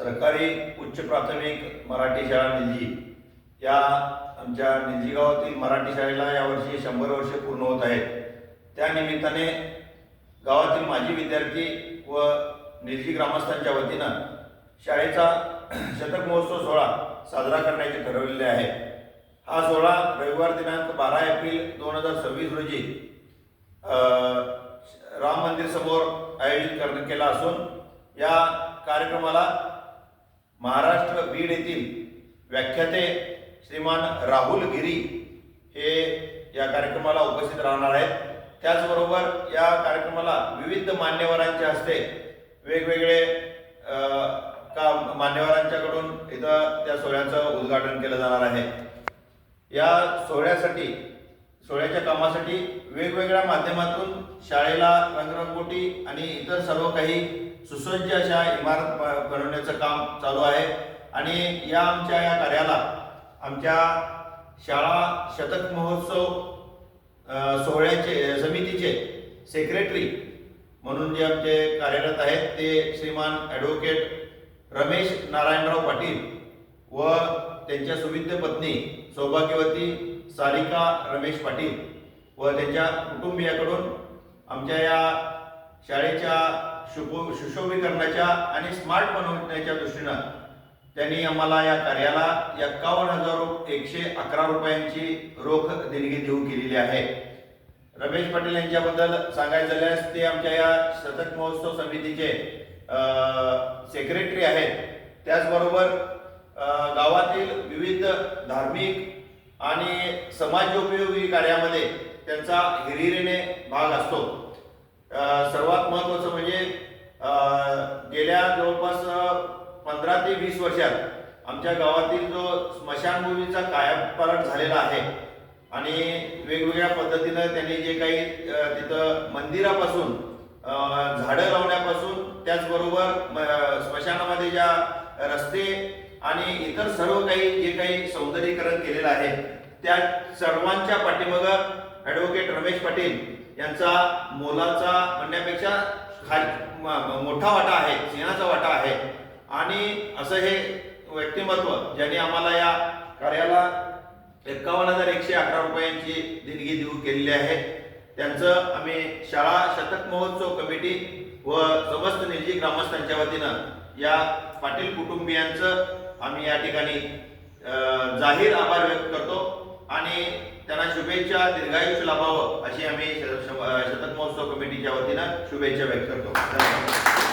सरकारी उच्च प्राथमिक मराठी शाळा निलजी या आमच्या निलजी गावातील मराठी शाळेला यावर्षी 100 वर्षे पूर्ण होत आहेत। त्या निमित्ताने गावातील माजी विद्यार्थी व निलजी ग्रामस्थांच्या वतीनं शाळेचा शतक महोत्सव सोहळा साजरा करण्याचे ठरवलेले आहे। हा सोहळा रविवार दिनांक 12 एप्रिल 2026 रोजी राम मंदिर समोर आयोजित करण्यात केला असून या कार्यक्रमाला महाराष्ट्र बीड येथील व्याख्याते श्रीमान राहुल गिरी हे या कार्यक्रमाला उपस्थित राहणार आहेत। त्याचबरोबर या कार्यक्रमाला विविध मान्यवरांच्या हस्ते वेगवेगळे मान्यवरांच्याकडून इथं त्या सोहळ्याचं उद्घाटन केलं जाणार आहे। या सोहळ्याच्या कामासाठी वेगवेगळ्या माध्यमातून शाळेला रंगरंगोटी आणि इतर सर्व काही सुसज्ज अशा इमारत बनवण्याचं काम चालू आहे आणि या कार्याला आमच्या शाळा शतक महोत्सव सोहळ्याचे समितीचे सेक्रेटरी म्हणून जे आमचे कार्यरत आहेत ते श्रीमान ॲडव्होकेट रमेश नारायणराव पाटील व त्यांच्या सुविद्य पत्नी सौभाग्यवती सारिका रमेश पाटील व त्यांच्या कुटुंबियाकडून आमच्या या शाळेच्या सुशोभीकरणाच्या आणि स्मार्ट बनवण्याच्या दृष्टीनं त्यांनी आम्हाला या कार्याला 51,111 रुपयांची रोख देणगी देऊ केलेली आहे। रमेश पाटील यांच्याबद्दल सांगायचं झाल्यास ते आमच्या या शतक महोत्सव समितीचे सेक्रेटरी आहेत। त्याचबरोबर गावातील विविध धार्मिक आणि समाजोपयोगी कार्यामध्ये त्यांचा हिरिरीने भाग असतो। सर्वात महत्त्वाचं म्हणजे गेल्या जवळपास 15 ते 20 वर्षात आमच्या गावातील जो स्मशानभूमीचा कायापालट झालेला आहे आणि वेगवेगळ्या पद्धतीनं त्यांनी जे काही तिथं मंदिरापासून झाडं लावण्यापासून त्याचबरोबर स्मशानामध्ये ज्या रस्ते आणि इतर सर्व काही जे काही सौंदर्यीकरण केलेलं आहे त्या सर्वांच्या पाठीमागं ॲडव्होकेट रमेश पाटील यांचा मोलाचा म्हणण्यापेक्षा मोठा वाटा आहे, सिंहाचा वाटा आहे आणि असं हे व्यक्तिमत्व ज्यांनी आम्हाला या कार्याला 51,111 रुपयांची देणगी देऊ केलेली आहे त्यांचं आम्ही शाळा शतक महोत्सव कमिटी व समस्त निलजी ग्रामस्थांच्या वतीनं या पाटील कुटुंबियांचं आम्ही या ठिकाणी जाहीर आभार व्यक्त करतो आणि त्यांना शुभेच्छा दीर्घायुष्य लाभावं अशी आम्ही शतक महोत्सव कमिटीच्या वतीनं शुभेच्छा व्यक्त करतो। धन्यवाद।